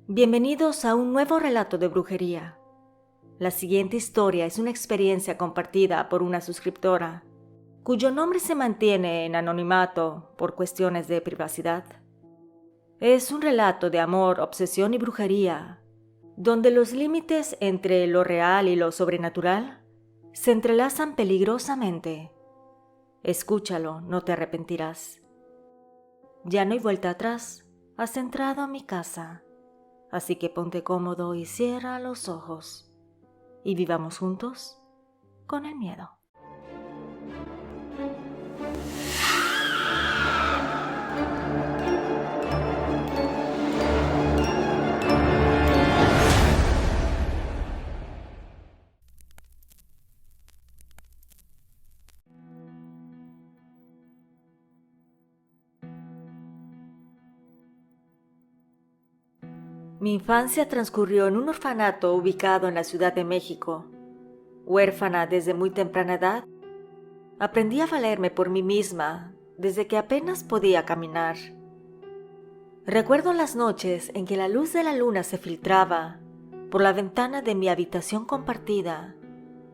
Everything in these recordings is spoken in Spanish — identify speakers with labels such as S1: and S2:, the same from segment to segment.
S1: Bienvenidos a un nuevo relato de brujería. La siguiente historia es una experiencia compartida por una suscriptora, cuyo nombre se mantiene en anonimato por cuestiones de privacidad. Es un relato de amor, obsesión y brujería, donde los límites entre lo real y lo sobrenatural se entrelazan peligrosamente. Escúchalo, no te arrepentirás. Ya no hay vuelta atrás, has entrado a mi casa. Así que ponte cómodo y cierra los ojos. Y vivamos juntos con el miedo. Mi infancia transcurrió en un orfanato ubicado en la Ciudad de México. Huérfana desde muy temprana edad, aprendí a valerme por mí misma desde que apenas podía caminar. Recuerdo las noches en que la luz de la luna se filtraba por la ventana de mi habitación compartida,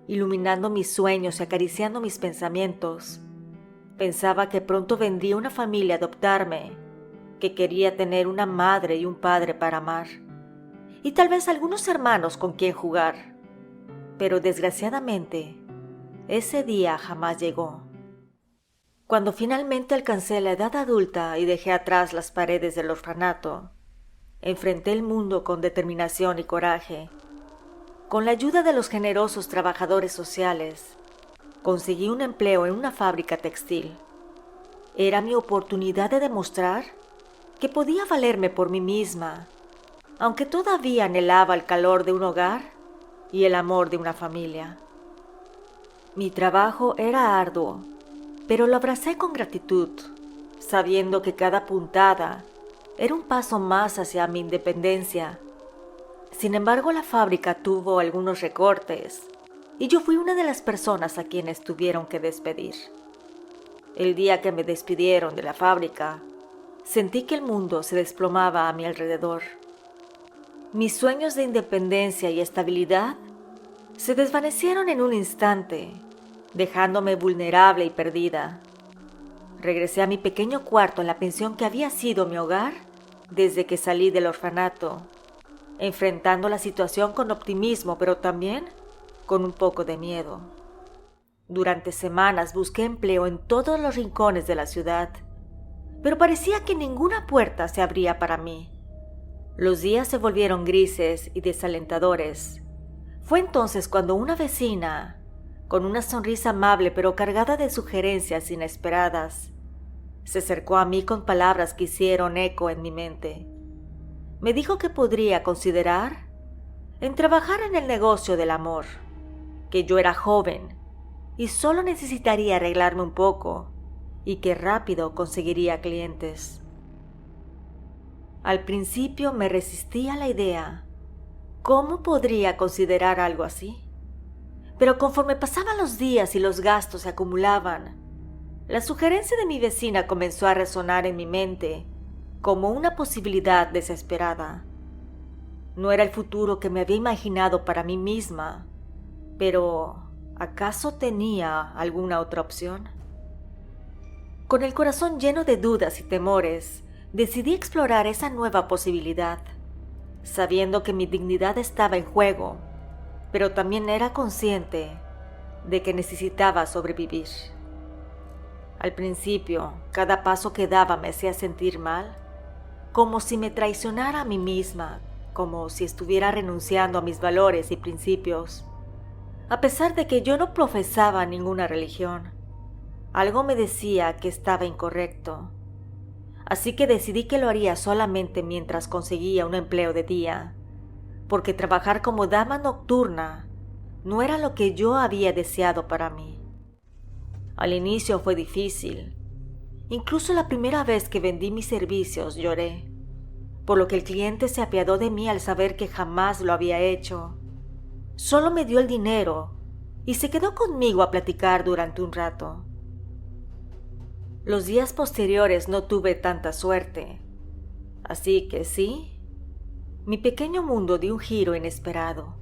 S1: iluminando mis sueños y acariciando mis pensamientos. Pensaba que pronto vendría una familia a adoptarme, que quería tener una madre y un padre para amar, y tal vez algunos hermanos con quien jugar. Pero desgraciadamente, ese día jamás llegó. Cuando finalmente alcancé la edad adulta y dejé atrás las paredes del orfanato, enfrenté el mundo con determinación y coraje. Con la ayuda de los generosos trabajadores sociales, conseguí un empleo en una fábrica textil. Era mi oportunidad de demostrar que podía valerme por mí misma, aunque todavía anhelaba el calor de un hogar y el amor de una familia. Mi trabajo era arduo, pero lo abracé con gratitud, sabiendo que cada puntada era un paso más hacia mi independencia. Sin embargo, la fábrica tuvo algunos recortes, y yo fui una de las personas a quienes tuvieron que despedir. El día que me despidieron de la fábrica, sentí que el mundo se desplomaba a mi alrededor. Mis sueños de independencia y estabilidad se desvanecieron en un instante, dejándome vulnerable y perdida. Regresé a mi pequeño cuarto en la pensión que había sido mi hogar desde que salí del orfanato, enfrentando la situación con optimismo, pero también con un poco de miedo. Durante semanas busqué empleo en todos los rincones de la ciudad, pero parecía que ninguna puerta se abría para mí. Los días se volvieron grises y desalentadores. Fue entonces cuando una vecina, con una sonrisa amable pero cargada de sugerencias inesperadas, se acercó a mí con palabras que hicieron eco en mi mente. Me dijo que podría considerar en trabajar en el negocio del amor, que yo era joven y solo necesitaría arreglarme un poco y que rápido conseguiría clientes. Al principio me resistí a la idea. ¿Cómo podría considerar algo así? Pero conforme pasaban los días y los gastos se acumulaban, la sugerencia de mi vecina comenzó a resonar en mi mente como una posibilidad desesperada. No era el futuro que me había imaginado para mí misma, pero ¿acaso tenía alguna otra opción? Con el corazón lleno de dudas y temores, decidí explorar esa nueva posibilidad, sabiendo que mi dignidad estaba en juego, pero también era consciente de que necesitaba sobrevivir. Al principio, cada paso que daba me hacía sentir mal, como si me traicionara a mí misma, como si estuviera renunciando a mis valores y principios. A pesar de que yo no profesaba ninguna religión, algo me decía que estaba incorrecto. Así que decidí que lo haría solamente mientras conseguía un empleo de día, porque trabajar como dama nocturna no era lo que yo había deseado para mí. Al inicio fue difícil. Incluso la primera vez que vendí mis servicios lloré, por lo que el cliente se apiadó de mí al saber que jamás lo había hecho. Solo me dio el dinero y se quedó conmigo a platicar durante un rato. Los días posteriores no tuve tanta suerte, así que sí, Mi pequeño mundo dio un giro inesperado.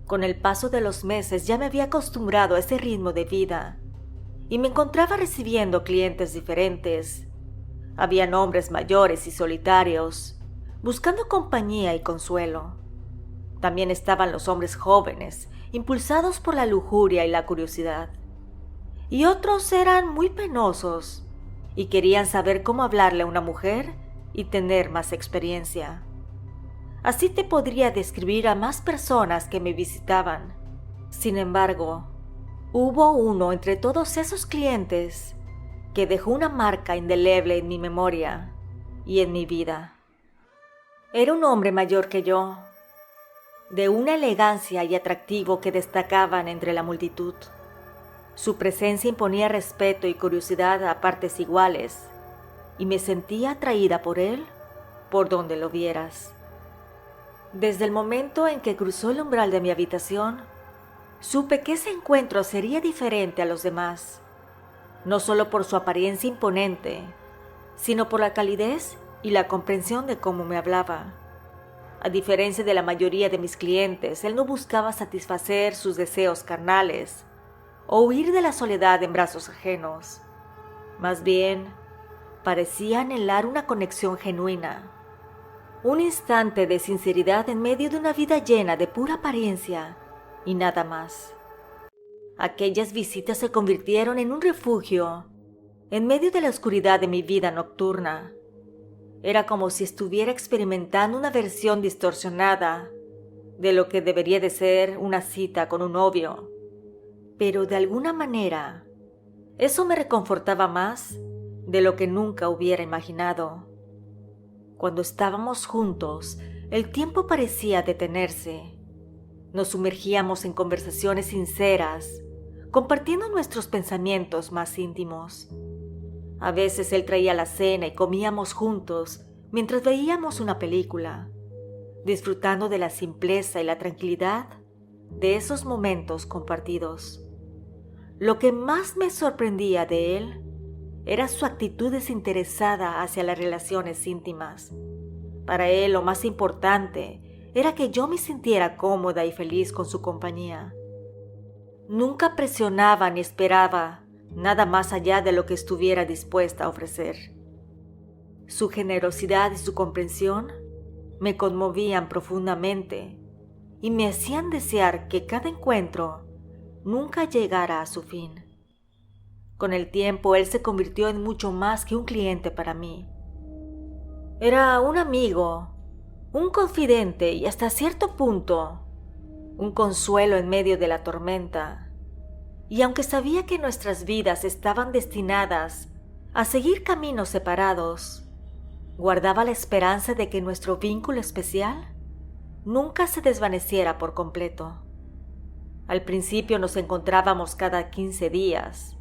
S1: Con el paso de los meses ya me había acostumbrado a ese ritmo de vida y me encontraba recibiendo clientes diferentes. Habían hombres mayores y solitarios, buscando compañía y consuelo. También estaban los hombres jóvenes, impulsados por la lujuria y la curiosidad. Y otros eran muy penosos y querían saber cómo hablarle a una mujer y tener más experiencia. Así te podría describir a más personas que me visitaban. Sin embargo, hubo uno entre todos esos clientes que dejó una marca indeleble en mi memoria y en mi vida. Era un hombre mayor que yo, de una elegancia y atractivo que destacaban entre la multitud. Su presencia imponía respeto y curiosidad a partes iguales, y me sentía atraída por él por donde lo vieras. Desde el momento en que cruzó el umbral de mi habitación, supe que ese encuentro sería diferente a los demás, no solo por su apariencia imponente, sino por la calidez y la comprensión de cómo me hablaba. A diferencia de la mayoría de mis clientes, él no buscaba satisfacer sus deseos carnales o huir de la soledad en brazos ajenos. Más bien, parecía anhelar una conexión genuina, un instante de sinceridad en medio de una vida llena de pura apariencia y nada más. Aquellas visitas se convirtieron en un refugio en medio de la oscuridad de mi vida nocturna. Era como si estuviera experimentando una versión distorsionada de lo que debería de ser una cita con un novio. Pero de alguna manera, eso me reconfortaba más de lo que nunca hubiera imaginado. Cuando estábamos juntos, el tiempo parecía detenerse. Nos sumergíamos en conversaciones sinceras, compartiendo nuestros pensamientos más íntimos. A veces él traía la cena y comíamos juntos mientras veíamos una película, disfrutando de la simpleza y la tranquilidad de esos momentos compartidos. Lo que más me sorprendía de él era su actitud desinteresada hacia las relaciones íntimas. Para él lo más importante era que yo me sintiera cómoda y feliz con su compañía. Nunca presionaba ni esperaba nada más allá de lo que estuviera dispuesta a ofrecer. Su generosidad y su comprensión me conmovían profundamente y me hacían desear que cada encuentro nunca llegara a su fin. Con el tiempo, él se convirtió en mucho más que un cliente para mí. Era un amigo, un confidente y hasta cierto punto, un consuelo en medio de la tormenta. Y aunque sabía que nuestras vidas estaban destinadas a seguir caminos separados, guardaba la esperanza de que nuestro vínculo especial nunca se desvaneciera por completo. Al principio nos encontrábamos cada 15 días,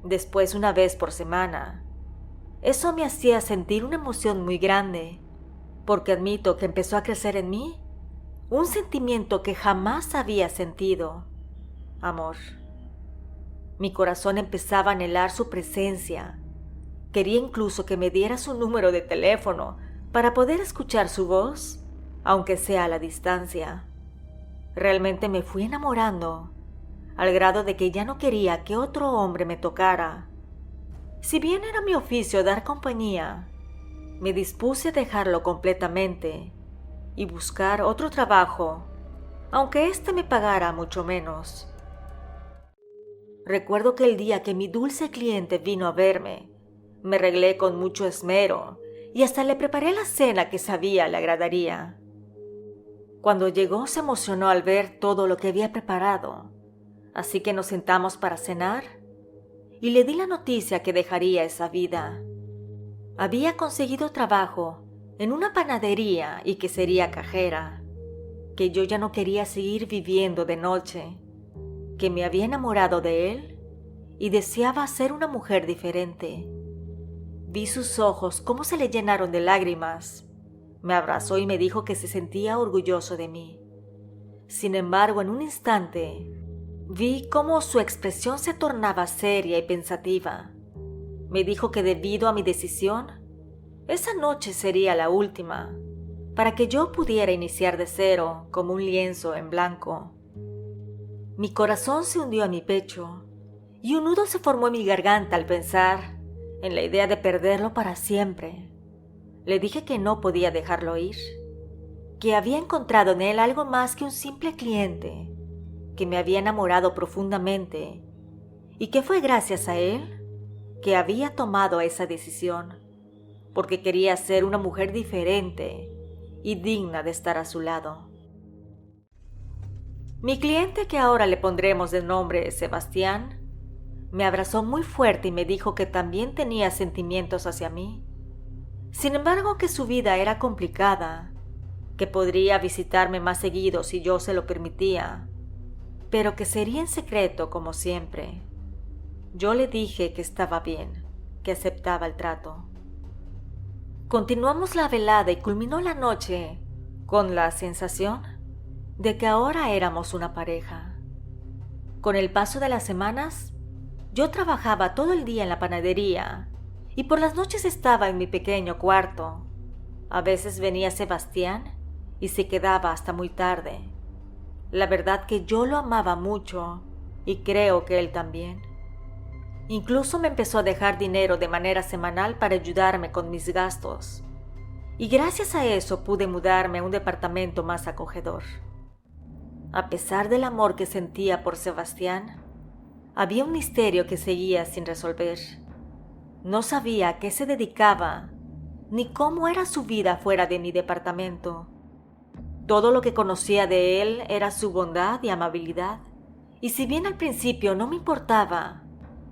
S1: después una vez por semana. Eso me hacía sentir una emoción muy grande, porque admito que empezó a crecer en mí un sentimiento que jamás había sentido: amor. Mi corazón empezaba a anhelar su presencia. Quería incluso que me diera su número de teléfono para poder escuchar su voz, aunque sea a la distancia. Realmente me fui enamorando, al grado de que ya no quería que otro hombre me tocara. Si bien era mi oficio dar compañía, me dispuse a dejarlo completamente y buscar otro trabajo, aunque éste me pagara mucho menos. Recuerdo que el día que mi dulce cliente vino a verme, me arreglé con mucho esmero y hasta le preparé la cena que sabía le agradaría. Cuando llegó se emocionó al ver todo lo que había preparado, así que nos sentamos para cenar y le di la noticia que dejaría esa vida. Había conseguido trabajo en una panadería y que sería cajera, que yo ya no quería seguir viviendo de noche, que me había enamorado de él y deseaba ser una mujer diferente. Vi sus ojos cómo se le llenaron de lágrimas. Me abrazó y me dijo que se sentía orgulloso de mí. Sin embargo, en un instante, vi cómo su expresión se tornaba seria y pensativa. Me dijo que debido a mi decisión, esa noche sería la última, para que yo pudiera iniciar de cero como un lienzo en blanco. Mi corazón se hundió a mi pecho y un nudo se formó en mi garganta al pensar en la idea de perderlo para siempre. Le dije que no podía dejarlo ir, que había encontrado en él algo más que un simple cliente, que me había enamorado profundamente y que fue gracias a él que había tomado esa decisión, porque quería ser una mujer diferente y digna de estar a su lado. Mi cliente, que ahora le pondremos de nombre Sebastián, me abrazó muy fuerte y me dijo que también tenía sentimientos hacia mí. Sin embargo, que su vida era complicada, que podría visitarme más seguido si yo se lo permitía, pero que sería en secreto como siempre. Yo le dije que estaba bien, que aceptaba el trato. Continuamos la velada y culminó la noche con la sensación de que ahora éramos una pareja. Con el paso de las semanas, yo trabajaba todo el día en la panadería y por las noches estaba en mi pequeño cuarto. A veces venía Sebastián y se quedaba hasta muy tarde. La verdad que yo lo amaba mucho y creo que él también. Incluso me empezó a dejar dinero de manera semanal para ayudarme con mis gastos. Y gracias a eso pude mudarme a un departamento más acogedor. A pesar del amor que sentía por Sebastián, había un misterio que seguía sin resolver. No sabía a qué se dedicaba, ni cómo era su vida fuera de mi departamento. Todo lo que conocía de él era su bondad y amabilidad, y si bien al principio no me importaba,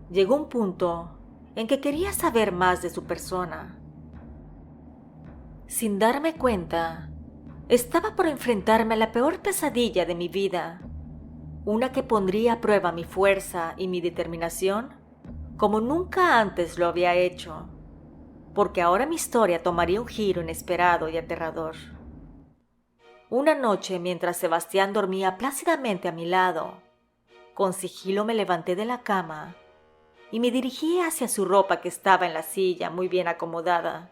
S1: llegó un punto en que quería saber más de su persona. Sin darme cuenta, estaba por enfrentarme a la peor pesadilla de mi vida, una que pondría a prueba mi fuerza y mi determinación como nunca antes lo había hecho, porque ahora mi historia tomaría un giro inesperado y aterrador. Una noche, mientras Sebastián dormía plácidamente a mi lado, con sigilo me levanté de la cama y me dirigí hacia su ropa que estaba en la silla muy bien acomodada.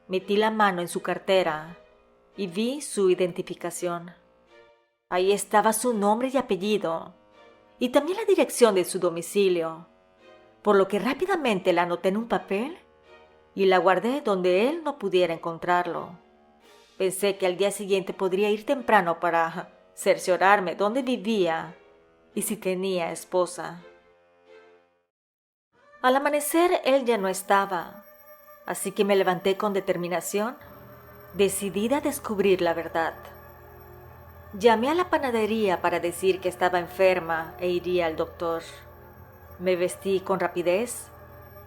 S1: Metí la mano en su cartera y vi su identificación. Ahí estaba su nombre y apellido, y también la dirección de su domicilio, por lo que rápidamente la anoté en un papel y la guardé donde él no pudiera encontrarlo. Pensé que al día siguiente podría ir temprano para cerciorarme dónde vivía y si tenía esposa. Al amanecer él ya no estaba, así que me levanté con determinación, decidida a descubrir la verdad. Llamé a la panadería para decir que estaba enferma e iría al doctor. Me vestí con rapidez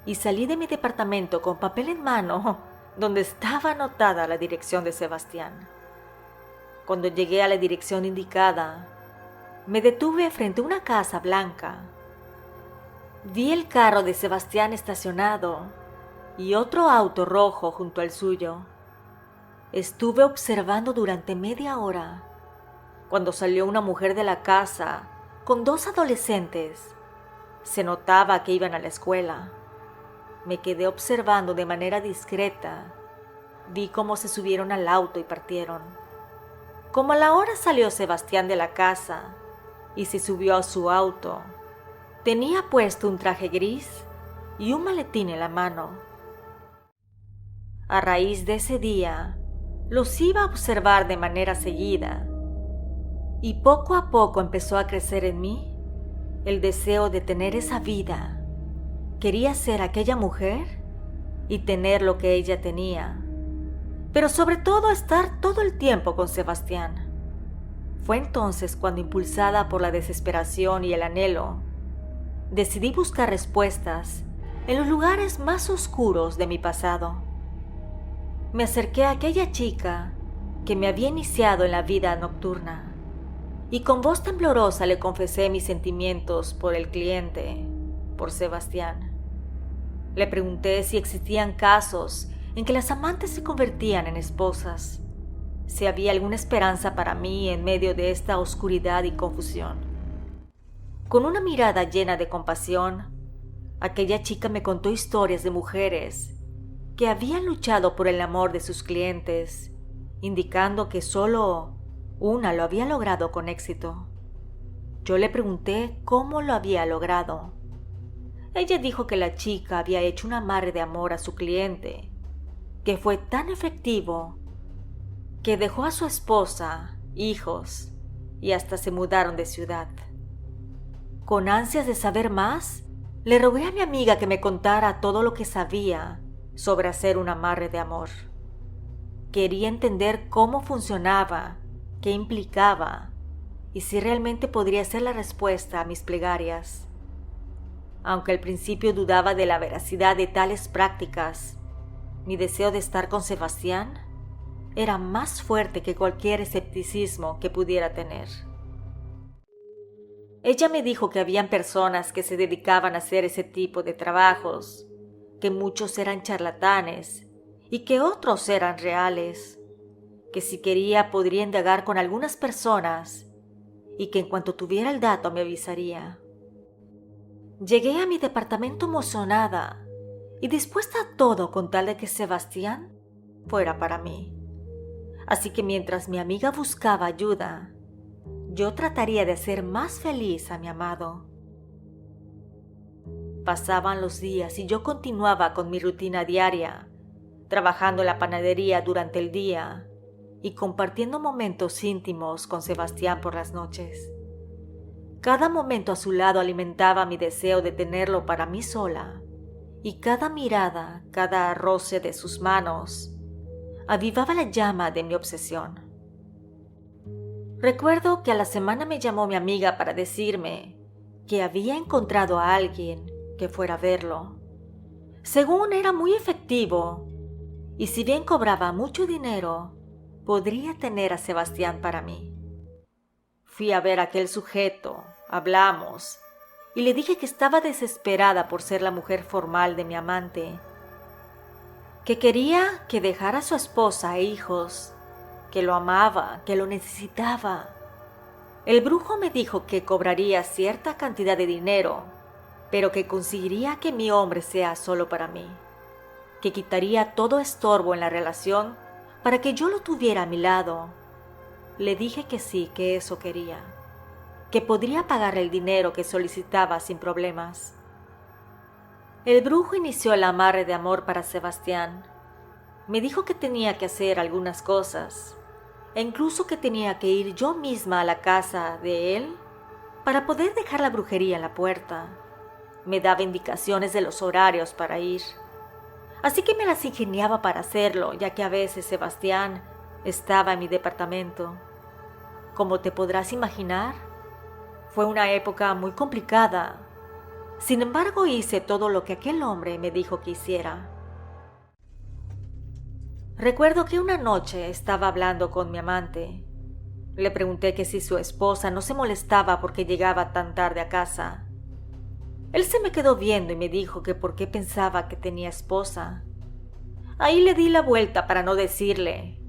S1: y salí de mi departamento con papel en mano, donde estaba anotada la dirección de Sebastián. Cuando llegué a la dirección indicada, me detuve frente a una casa blanca. Vi el carro de Sebastián estacionado y otro auto rojo junto al suyo. Estuve observando durante media hora. Cuando salió una mujer de la casa con 2 adolescentes, se notaba que iban a la escuela. Me quedé observando de manera discreta. Vi cómo se subieron al auto y partieron. Como a la hora salió Sebastián de la casa y se subió a su auto, tenía puesto un traje gris y un maletín en la mano. A raíz de ese día, los iba a observar de manera seguida, y poco a poco empezó a crecer en mí el deseo de tener esa vida. Quería ser aquella mujer y tener lo que ella tenía, pero sobre todo estar todo el tiempo con Sebastián. Fue entonces cuando, impulsada por la desesperación y el anhelo, decidí buscar respuestas en los lugares más oscuros de mi pasado. Me acerqué a aquella chica que me había iniciado en la vida nocturna y con voz temblorosa le confesé mis sentimientos por el cliente, por Sebastián. Le pregunté si existían casos en que las amantes se convertían en esposas, si había alguna esperanza para mí en medio de esta oscuridad y confusión. Con una mirada llena de compasión, aquella chica me contó historias de mujeres que habían luchado por el amor de sus clientes indicando que solo una lo había logrado con éxito. Yo le pregunté cómo lo había logrado. Ella dijo que la chica había hecho un amarre de amor a su cliente, que fue tan efectivo que dejó a su esposa, hijos y hasta se mudaron de ciudad. Con ansias de saber más, le rogué a mi amiga que me contara todo lo que sabía sobre hacer un amarre de amor. Quería entender cómo funcionaba, qué implicaba y si realmente podría ser la respuesta a mis plegarias. Aunque al principio dudaba de la veracidad de tales prácticas, mi deseo de estar con Sebastián era más fuerte que cualquier escepticismo que pudiera tener. Ella me dijo que habían personas que se dedicaban a hacer ese tipo de trabajos, que muchos eran charlatanes y que otros eran reales, que si quería podría indagar con algunas personas y que en cuanto tuviera el dato me avisaría. Llegué a mi departamento emocionada y dispuesta a todo con tal de que Sebastián fuera para mí. Así que mientras mi amiga buscaba ayuda, yo trataría de hacer más feliz a mi amado. Pasaban los días y yo continuaba con mi rutina diaria, trabajando en la panadería durante el día y compartiendo momentos íntimos con Sebastián por las noches. Cada momento a su lado alimentaba mi deseo de tenerlo para mí sola, y cada mirada, cada roce de sus manos, avivaba la llama de mi obsesión. Recuerdo que a la semana me llamó mi amiga para decirme que había encontrado a alguien que fuera a verlo. Según era muy efectivo, y si bien cobraba mucho dinero, podría tener a Sebastián para mí. Fui a ver a aquel sujeto, hablamos, y le dije que estaba desesperada por ser la mujer formal de mi amante, que quería que dejara a su esposa e hijos, que lo amaba, que lo necesitaba. El brujo me dijo que cobraría cierta cantidad de dinero, pero que conseguiría que mi hombre sea solo para mí, que quitaría todo estorbo en la relación para que yo lo tuviera a mi lado. Le dije que sí, que eso quería, que podría pagarle el dinero que solicitaba sin problemas. El brujo inició el amarre de amor para Sebastián. Me dijo que tenía que hacer algunas cosas, e incluso que tenía que ir yo misma a la casa de él para poder dejar la brujería en la puerta. Me daba indicaciones de los horarios para ir, así que me las ingeniaba para hacerlo, ya que a veces Sebastián estaba en mi departamento. Como te podrás imaginar, fue una época muy complicada. Sin embargo, hice todo lo que aquel hombre me dijo que hiciera. Recuerdo que una noche estaba hablando con mi amante. Le pregunté que si su esposa no se molestaba porque llegaba tan tarde a casa. Él se me quedó viendo y me dijo que por qué pensaba que tenía esposa. Ahí le di la vuelta para no decirle: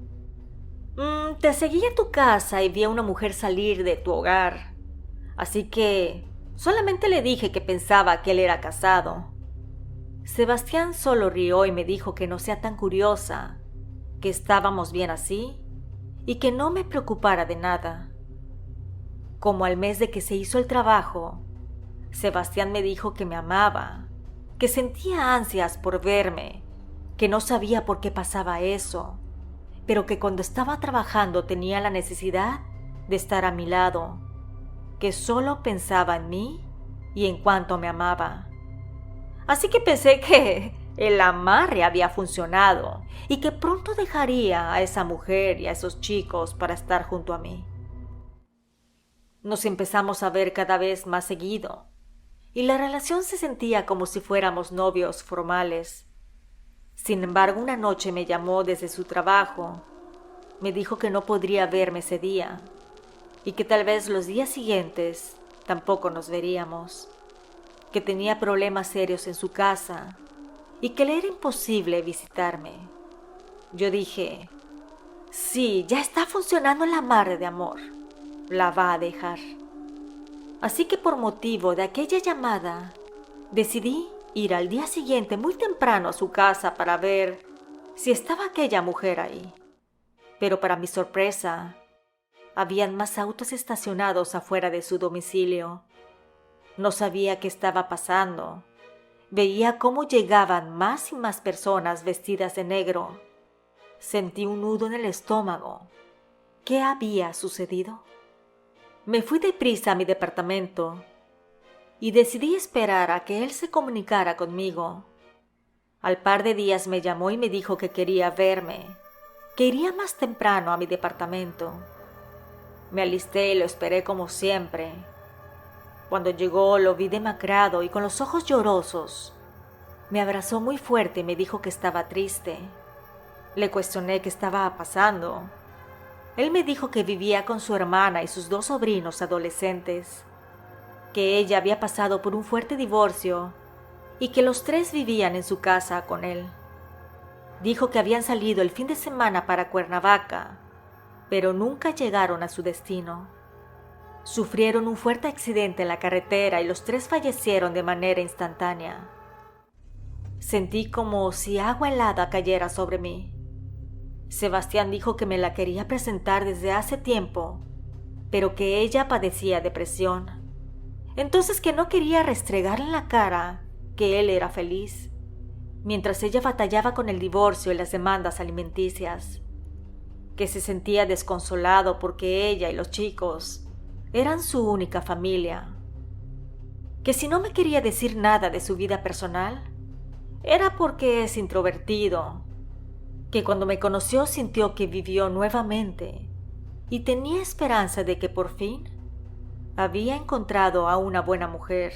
S1: te seguí a tu casa y vi a una mujer salir de tu hogar. Así que solamente le dije que pensaba que él era casado. Sebastián solo rió y me dijo que no sea tan curiosa, que estábamos bien así y que no me preocupara de nada. Como al mes de que se hizo el trabajo, Sebastián me dijo que me amaba, que sentía ansias por verme, que no sabía por qué pasaba eso, pero que cuando estaba trabajando tenía la necesidad de estar a mi lado, que solo pensaba en mí y en cuánto me amaba. Así que pensé que el amarre había funcionado y que pronto dejaría a esa mujer y a esos chicos para estar junto a mí. Nos empezamos a ver cada vez más seguido y la relación se sentía como si fuéramos novios formales. Sin embargo, una noche me llamó desde su trabajo. Me dijo que no podría verme ese día y que tal vez los días siguientes tampoco nos veríamos, que tenía problemas serios en su casa y que le era imposible visitarme. Yo dije: sí, ya está funcionando el amarre de amor, la va a dejar. Así que por motivo de aquella llamada, decidí ir al día siguiente muy temprano a su casa para ver si estaba aquella mujer ahí. pero para mi sorpresa, habían más autos estacionados afuera de su domicilio. No sabía qué estaba pasando. Veía cómo llegaban más y más personas vestidas de negro. Sentí un nudo en el estómago. ¿Qué había sucedido? Me fui deprisa a mi departamento y decidí esperar a que él se comunicara conmigo. Al par de días me llamó y me dijo que quería verme, que iría más temprano a mi departamento. Me alisté y lo esperé como siempre. Cuando llegó lo vi demacrado y con los ojos llorosos. Me abrazó muy fuerte y me dijo que estaba triste. Le cuestioné qué estaba pasando. Él me dijo que vivía con su hermana y sus 2 sobrinos adolescentes, que ella había pasado por un fuerte divorcio y que los 3 vivían en su casa con él. Dijo que habían salido el fin de semana para Cuernavaca, pero nunca llegaron a su destino. Sufrieron un fuerte accidente en la carretera y los 3 fallecieron de manera instantánea. Sentí como si agua helada cayera sobre mí. Sebastián dijo que me la quería presentar desde hace tiempo, pero que ella padecía depresión. Entonces que no quería restregarle en la cara que él era feliz, mientras ella batallaba con el divorcio y las demandas alimenticias. Que se sentía desconsolado porque ella y los chicos eran su única familia. Que si no me quería decir nada de su vida personal, era porque es introvertido. Que cuando me conoció sintió que vivió nuevamente y tenía esperanza de que por fin había encontrado a una buena mujer,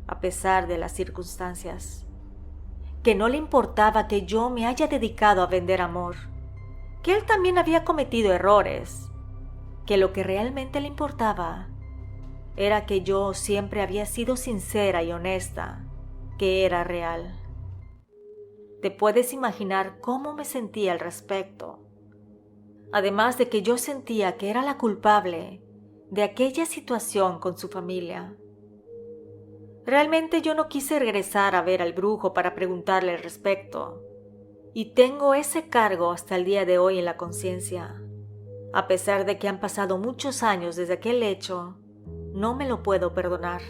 S1: a pesar de las circunstancias. Que no le importaba que yo me haya dedicado a vender amor, que él también había cometido errores, que lo que realmente le importaba era que yo siempre había sido sincera y honesta, que era real. Te puedes imaginar cómo me sentía al respecto. Además de que yo sentía que era la culpable de aquella situación con su familia. Realmente yo no quise regresar a ver al brujo para preguntarle al respecto, y tengo ese cargo hasta el día de hoy en la conciencia. A pesar de que han pasado muchos años desde aquel hecho, no me lo puedo perdonar.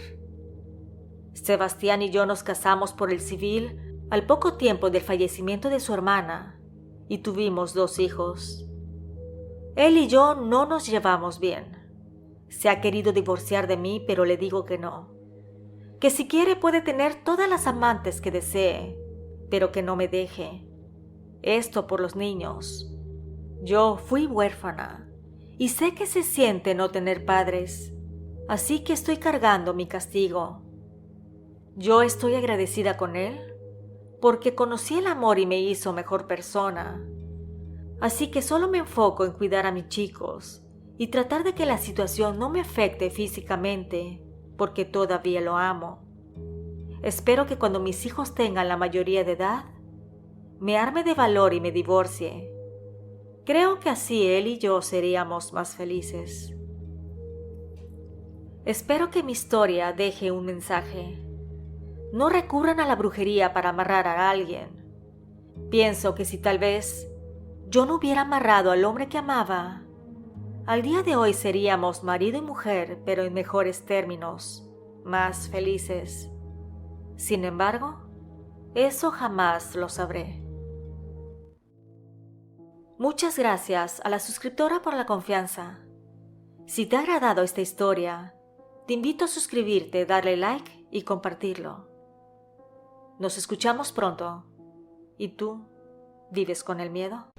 S1: Sebastián y yo nos casamos por el civil al poco tiempo del fallecimiento de su hermana, y tuvimos 2 hijos. Él y yo no nos llevamos bien. Se ha querido divorciar de mí, pero le digo que no. Que si quiere puede tener todas las amantes que desee, pero que no me deje. Esto por los niños. Yo fui huérfana y sé que se siente no tener padres, así que estoy cargando mi castigo. Yo estoy agradecida con él porque conocí el amor y me hizo mejor persona. Así que solo me enfoco en cuidar a mis chicos y tratar de que la situación no me afecte físicamente, porque todavía lo amo. Espero que cuando mis hijos tengan la mayoría de edad, me arme de valor y me divorcie. Creo que así él y yo seríamos más felices. Espero que mi historia deje un mensaje. No recurran a la brujería para amarrar a alguien. Pienso que si tal vez yo no hubiera amarrado al hombre que amaba, al día de hoy seríamos marido y mujer, pero en mejores términos, más felices. Sin embargo, eso jamás lo sabré. Muchas gracias a la suscriptora por la confianza. Si te ha agradado esta historia, te invito a suscribirte, darle like y compartirlo. Nos escuchamos pronto. ¿Y tú vives con el miedo?